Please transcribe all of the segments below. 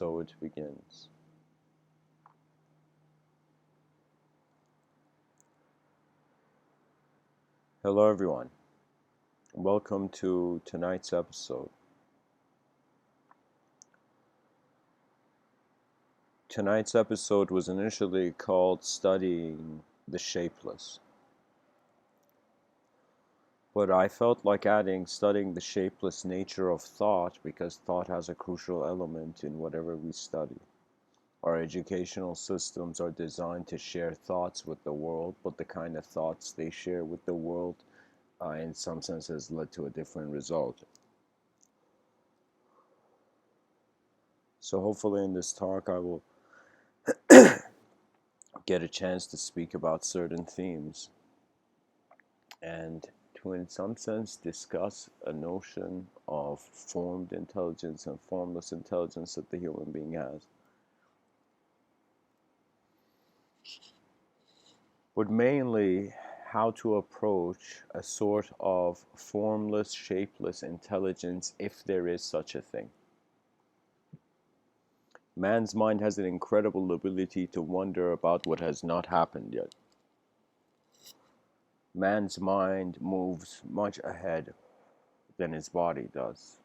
so it begins. Hello everyone, welcome to tonight's episode. Tonight's episode was initially called Studying the Shapeless, but I felt like adding Studying the Shapeless Nature of Thought because thought has a crucial element in whatever we study. Our educational systems are designed to share thoughts with the world, but the kind of thoughts they share with the world in some sense has led to a different result. So hopefully in this talk I will get a chance to speak about certain themes and to in some sense discuss a notion of formed intelligence and formless intelligence that the human being has. But mainly how to approach a sort of formless, shapeless intelligence if there is such a thing. Man's mind has an incredible ability to wonder about what has not happened yet. Man's mind moves much ahead than his body does.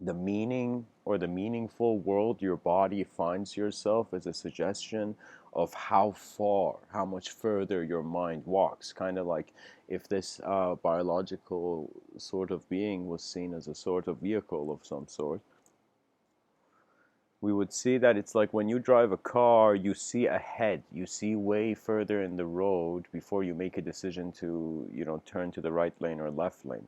The meaning or the meaningful world your body finds yourself is a suggestion of how far, how much further your mind walks. Kind of like if this biological sort of being was seen as a sort of vehicle of some sort, we would see that it's like when you drive a car, you see ahead, you see way further in the road before you make a decision to, turn to the right lane or left lane.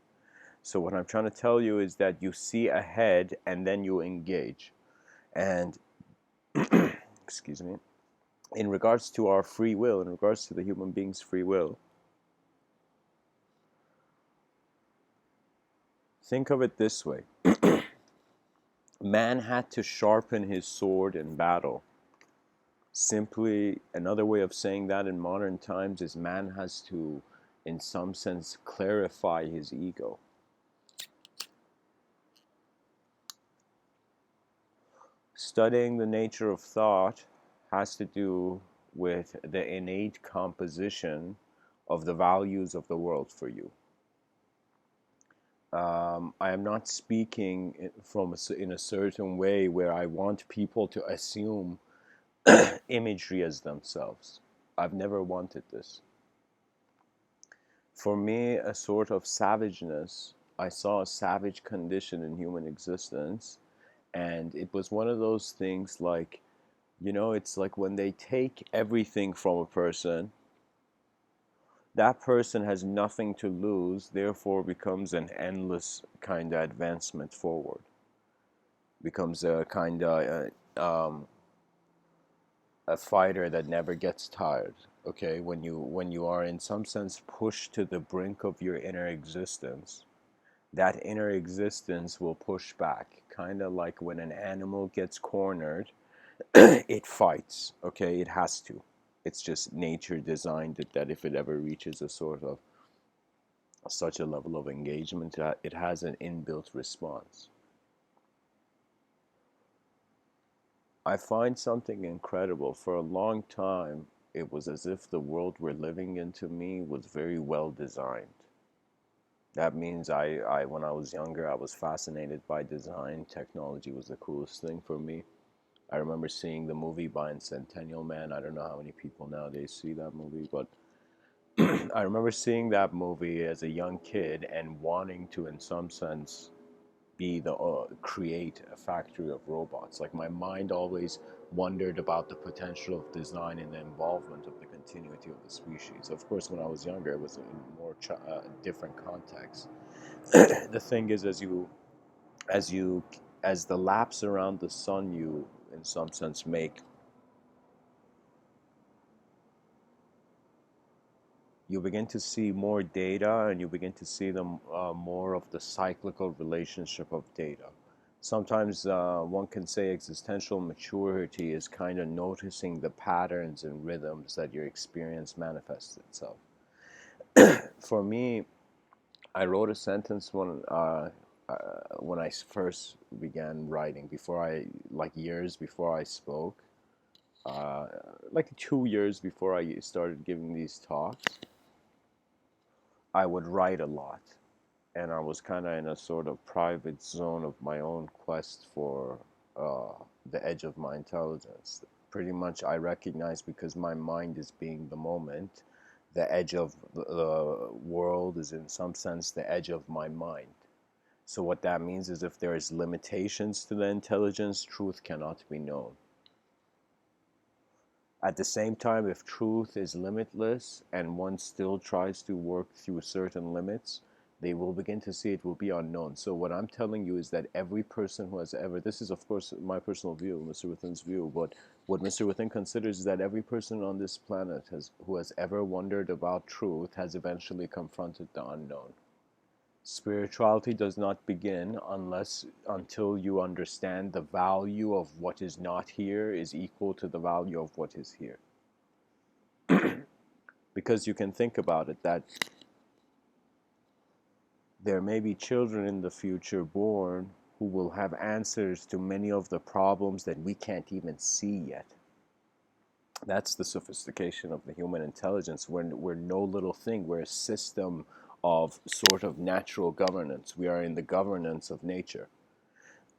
So what I'm trying to tell you is that you see ahead and then you engage. And, excuse me, in regards to our free will, in regards to the human being's free will, think of it this way. Man had to sharpen his sword in battle. Simply, another way of saying that in modern times is man has to, in some sense, clarify his ego. Studying the nature of thought has to do with the innate composition of the values of the world for you. I am not speaking in a certain way where I want people to assume imagery as themselves. I've never wanted this. For me, a sort of savageness, I saw a savage condition in human existence, and it was one of those things like, it's like when they take everything from a person, that person has nothing to lose, therefore becomes an endless kind of advancement forward. Becomes a kind of a fighter that never gets tired. Okay, when you are in some sense pushed to the brink of your inner existence, that inner existence will push back. Kind of like when an animal gets cornered, it fights. Okay, it has to. It's just nature designed it that if it ever reaches a sort of such a level of engagement, it has an inbuilt response. I find something incredible. For a long time, it was as if the world we're living in to me was very well designed. That means when I was younger, I was fascinated by design. Technology was the coolest thing for me. I remember seeing the movie Bicentennial Man. I don't know how many people nowadays see that movie, but I remember seeing that movie as a young kid and wanting to, in some sense, create a factory of robots. Like my mind always wondered about the potential of design and the involvement of the continuity of the species. Of course, when I was younger, it was a more different context. The thing is, as you as the laps around the sun you in some sense make, you begin to see more data and you begin to see more of the cyclical relationship of data. Sometimes one can say existential maturity is kind of noticing the patterns and rhythms that your experience manifests itself. For me, I wrote a sentence when when I first began writing, like years before I spoke, uh, like 2 years before I started giving these talks, I would write a lot. And I was kind of in a sort of private zone of my own quest for the edge of my intelligence. Pretty much I recognize, because my mind is being the moment, the edge of the world is in some sense the edge of my mind. So what that means is if there is limitations to the intelligence, truth cannot be known. At the same time, if truth is limitless and one still tries to work through certain limits, they will begin to see it will be unknown. So what I'm telling you is that every person who has ever, this is of course my personal view, Mr. Within's view, but what Mr. Within considers is that every person on this planet who has ever wondered about truth has eventually confronted the unknown. Spirituality does not begin until you understand the value of what is not here is equal to the value of what is here. Because you can think about it, that there may be children in the future born who will have answers to many of the problems that we can't even see yet. That's the sophistication of the human intelligence. We're no little thing. We're a system of sort of natural governance. We are in the governance of nature.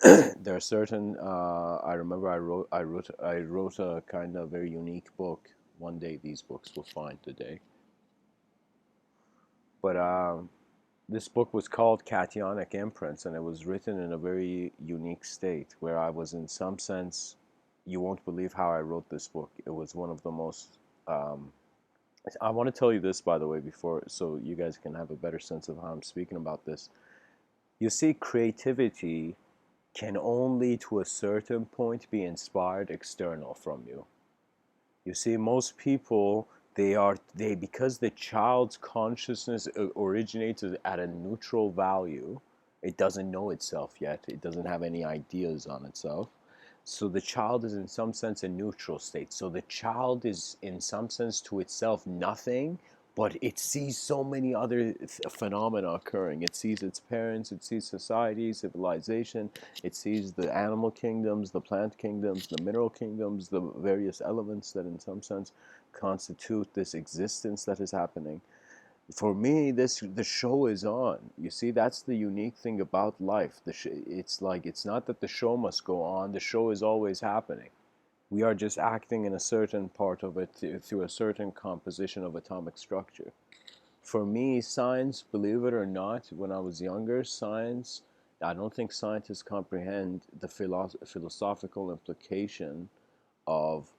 There are certain. I remember I wrote a kind of very unique book. One day these books will find the day. But this book was called Cationic Imprints, and it was written in a very unique state where I was, in some sense, you won't believe how I wrote this book. It was one of the most. I want to tell you this, by the way, before, so you guys can have a better sense of how I'm speaking about this. You see, creativity can only to a certain point be inspired external from you. You see, most people, they because the child's consciousness originates at a neutral value. It doesn't know itself yet. It doesn't have any ideas on itself. So the child is in some sense a neutral state. So the child is in some sense to itself nothing, but it sees so many other phenomena occurring. It sees its parents, it sees society, civilization, it sees the animal kingdoms, the plant kingdoms, the mineral kingdoms, the various elements that in some sense constitute this existence that is happening. For me, the show is on. You see, that's the unique thing about life. It's like, it's not that the show must go on. The show is always happening. We are just acting in a certain part of it through a certain composition of atomic structure. For me, science, believe it or not, when I was younger, science, I don't think scientists comprehend the philosophical implication of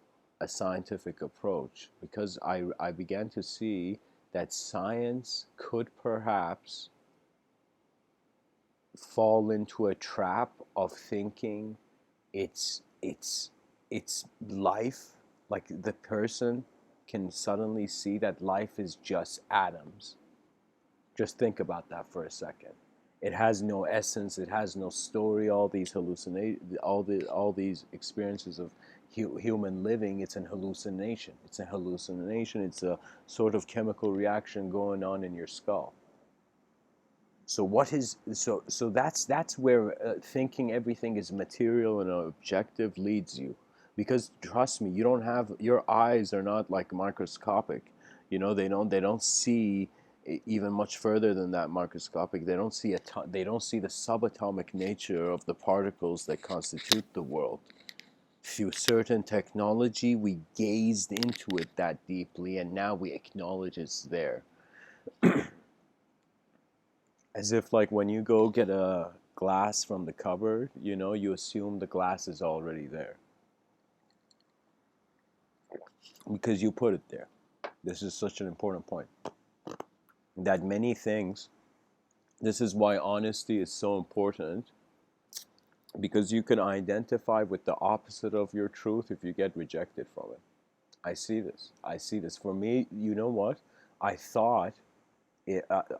a scientific approach, because I began to see that science could perhaps fall into a trap of thinking it's life, like the person can suddenly see that life is just atoms. Just think about that for a second. It has no essence, it has no story. All these all these experiences of human living, it's an hallucination. It's a hallucination. It's a sort of chemical reaction going on in your skull. So what is so that's where thinking everything is material and objective leads you, because trust me, you don't have, your eyes are not like microscopic. You know, they don't see even much further than that microscopic. They don't see they don't see the subatomic nature of the particles that constitute the world. Through certain technology, we gazed into it that deeply, and now we acknowledge it's there. As if, like, when you go get a glass from the cupboard, you know, you assume the glass is already there because you put it there. This is such an important point. That many things, this is why honesty is so important, because you can identify with the opposite of your truth if you get rejected from it. I see this. I see this. For me, you know what? I thought,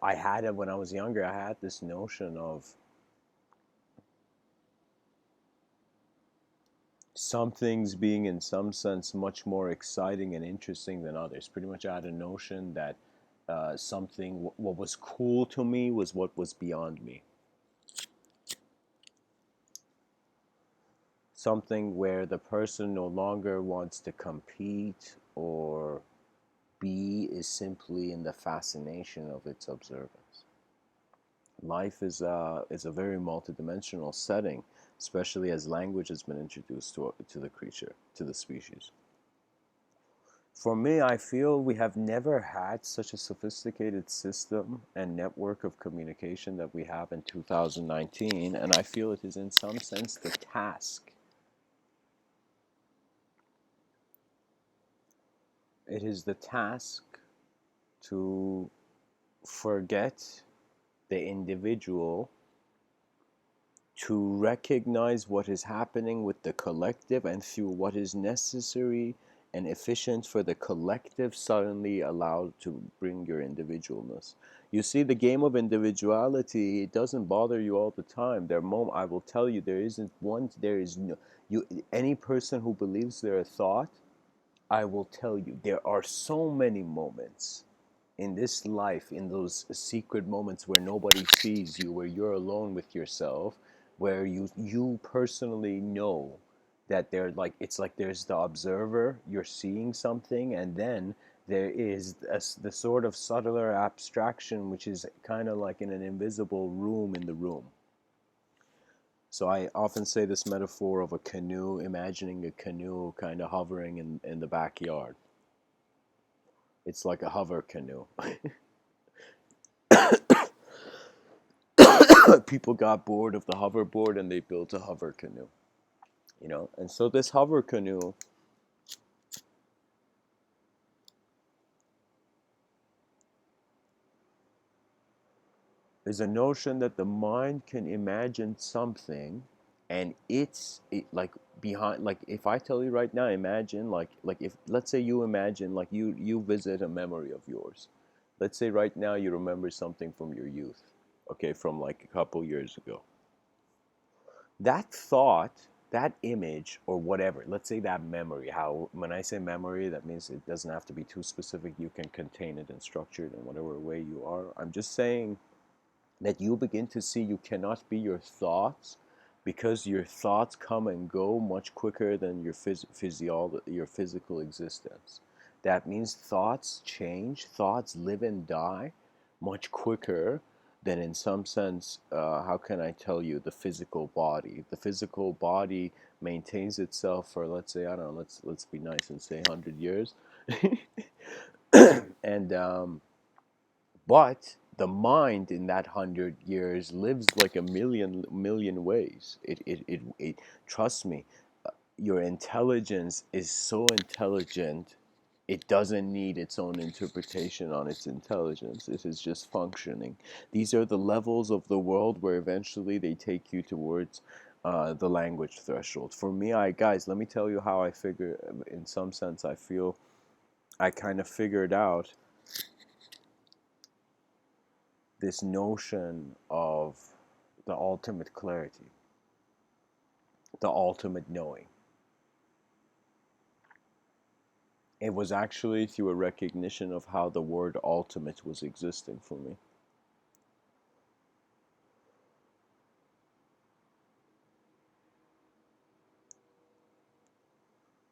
I had it when I was younger, I had this notion of some things being in some sense much more exciting and interesting than others. Pretty much I had a notion that something, what was cool to me was what was beyond me. something where the person no longer wants to compete or be, is simply in the fascination of its observance. Life is a very multidimensional setting, especially as language has been introduced to the creature, to the species. For me, I feel we have never had such a sophisticated system and network of communication that we have in 2019, and I feel it is in some sense the task. It is the task to forget the individual, to recognize what is happening with the collective, and through what is necessary and efficient for the collective suddenly allowed to bring your individualness. You see, the game of individuality, it doesn't bother you all the time. I will tell you, there isn't one, there is no, any person who believes they're a thought, I will tell you, there are so many moments in this life, in those secret moments where nobody sees you, where you're alone with yourself, where you personally know that it's like there's the observer, you're seeing something, and then there is the sort of subtler abstraction, which is kind of like in an invisible room in the room. So I often say this metaphor of a canoe, imagining a canoe kind of hovering in the backyard. It's like a hover canoe. People got bored of the hoverboard and they built a hover canoe, and so this hover canoe is a notion that the mind can imagine something, and like behind, like if I tell you right now, imagine like if, let's say, you imagine, like you visit a memory of yours. Let's say right now you remember something from your youth, okay, from like a couple years ago. That thought, that image, or whatever, let's say that memory, how, when I say memory, that means it doesn't have to be too specific. You can contain it and structure it in whatever way you are. I'm just saying that you begin to see you cannot be your thoughts, because your thoughts come and go much quicker than your your physical existence. That means thoughts change, thoughts live and die much quicker than, in some sense, how can I tell you, the physical body. The physical body maintains itself for, let's say, I don't know, let's be nice and say 100 years. And but the mind in that 100 years lives like a million ways. It trust me, your intelligence is so intelligent, it doesn't need its own interpretation on its intelligence. It is just functioning. These are the levels of the world where eventually they take you towards the language threshold. For me, guys, let me tell you how I figure, in some sense, I feel I kind of figured out this notion of the ultimate clarity, the ultimate knowing. It was actually through a recognition of how the word ultimate was existing for me.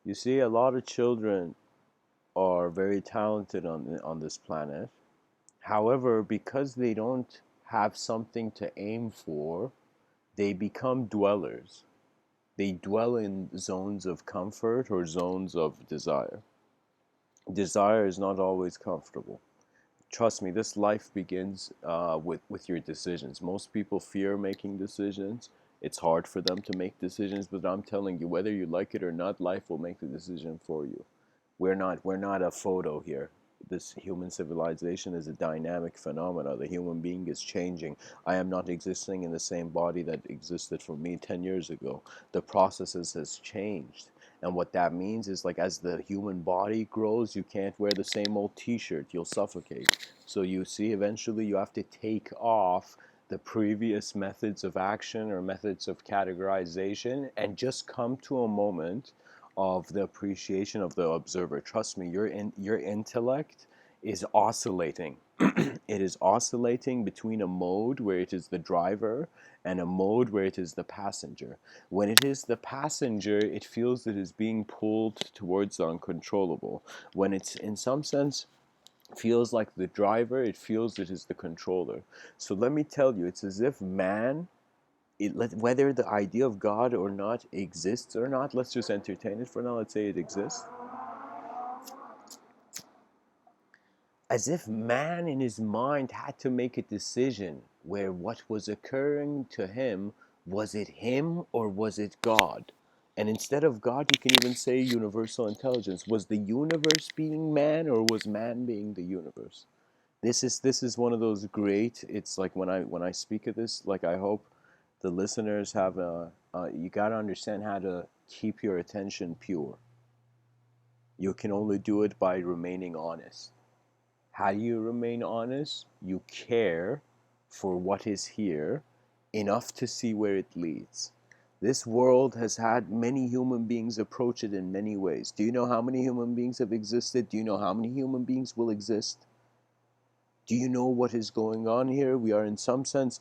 You see, a lot of children are very talented on this planet. However, because they don't have something to aim for, they become dwellers. They dwell in zones of comfort or zones of desire. Desire is not always comfortable. Trust me, this life begins with your decisions. Most people fear making decisions. It's hard for them to make decisions, but I'm telling you, whether you like it or not, life will make the decision for you. We're not a photo here. This human civilization is a dynamic phenomena. The human being is changing. I am not existing in the same body that existed for me 10 years ago. The processes has changed. And what that means is, like, as the human body grows, you can't wear the same old t-shirt. You'll suffocate. So you see, eventually you have to take off the previous methods of action or methods of categorization and just come to a moment of the appreciation of the observer. Trust me, your intellect is oscillating. It is oscillating between a mode where it is the driver and a mode where it is the passenger. When it is the passenger, it feels that it is being pulled towards the uncontrollable. When it's in some sense feels like the driver, it feels it is the controller. So let me tell you, it's as if man, whether the idea of God or not exists or not, let's just entertain it for now, let's say it exists. As if man in his mind had to make a decision where what was occurring to him, was it him or was it God? And instead of God, you can even say universal intelligence. Was the universe being man or was man being the universe? This is one of those great. It's like when I speak of this, like I hope the listeners have you got to understand how to keep your attention pure. You can only do it by remaining honest. How do you remain honest? You care for what is here enough to see where it leads. This world has had many human beings approach it in many ways. Do you know how many human beings have existed? Do you know how many human beings will exist? Do you know what is going on here? We are, in some sense,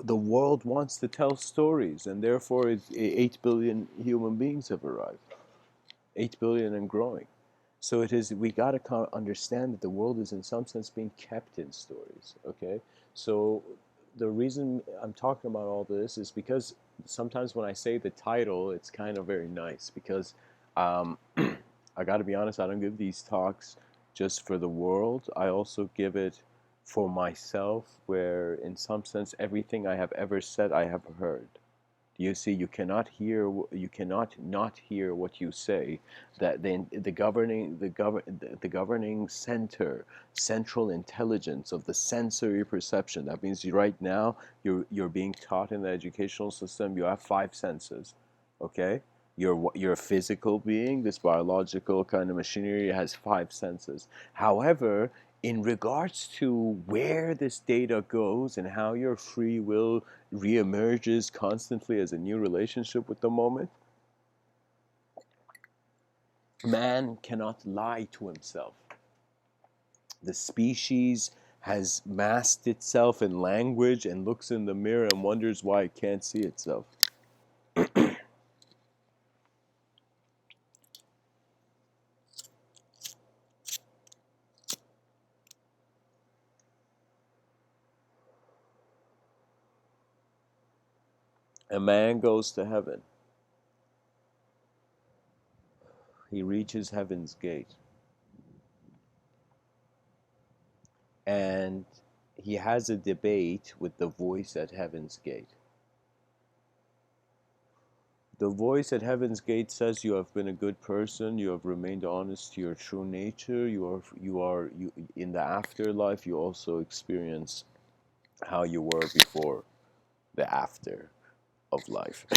the world wants to tell stories, and therefore 8 billion human beings have arrived. 8 billion and growing. So it is, we got to understand that the world is in some sense being kept in stories, okay? So the reason I'm talking about all this is because sometimes when I say the title, it's kind of very nice because I got to be honest, I don't give these talks just for the world. I also give it for myself, where in some sense everything I have ever said I have heard. You see, you cannot not hear what you say. That the governing central intelligence of the sensory perception. That means right now you're being taught in the educational system. You have five senses, okay? You're a physical being. This biological kind of machinery has five senses. However, in regards to where this data goes and how your free will reemerges constantly as a new relationship with the moment, man cannot lie to himself. The species has masked itself in language and looks in the mirror and wonders why it can't see itself. A man goes to heaven. He reaches heaven's gate. And he has a debate with the voice at heaven's gate. The voice at heaven's gate says, you have been a good person, you have remained honest to your true nature, you in the afterlife you also experience how you were before the after of life.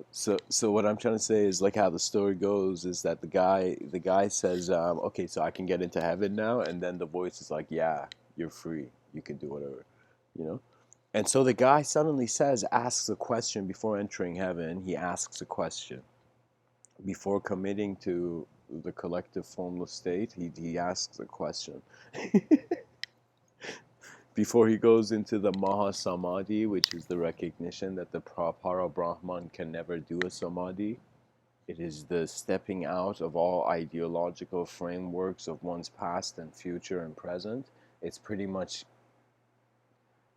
So what I'm trying to say is, like, how the story goes is that the guy says, okay, so I can get into heaven now, and then the voice is like, yeah, you're free, you can do whatever, you know. And so the guy suddenly asks a question before entering heaven. He asks a question before committing to the collective formless state. He asks a question before he goes into the Maha Samadhi, which is the recognition that the Para Brahman can never do a Samadhi. It is the stepping out of all ideological frameworks of one's past and future and present. It's pretty much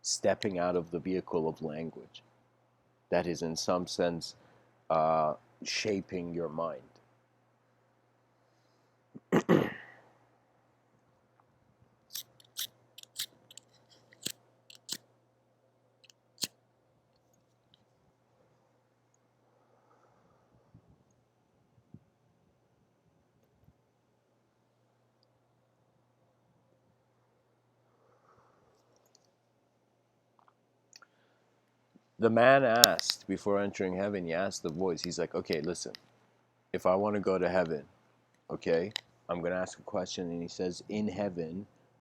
stepping out of the vehicle of language that is in some sense shaping your mind. The man asked, before entering heaven, he asked the voice, he's like, okay, listen, if I want to go to heaven, okay, I'm going to ask a question. And he says, in heaven,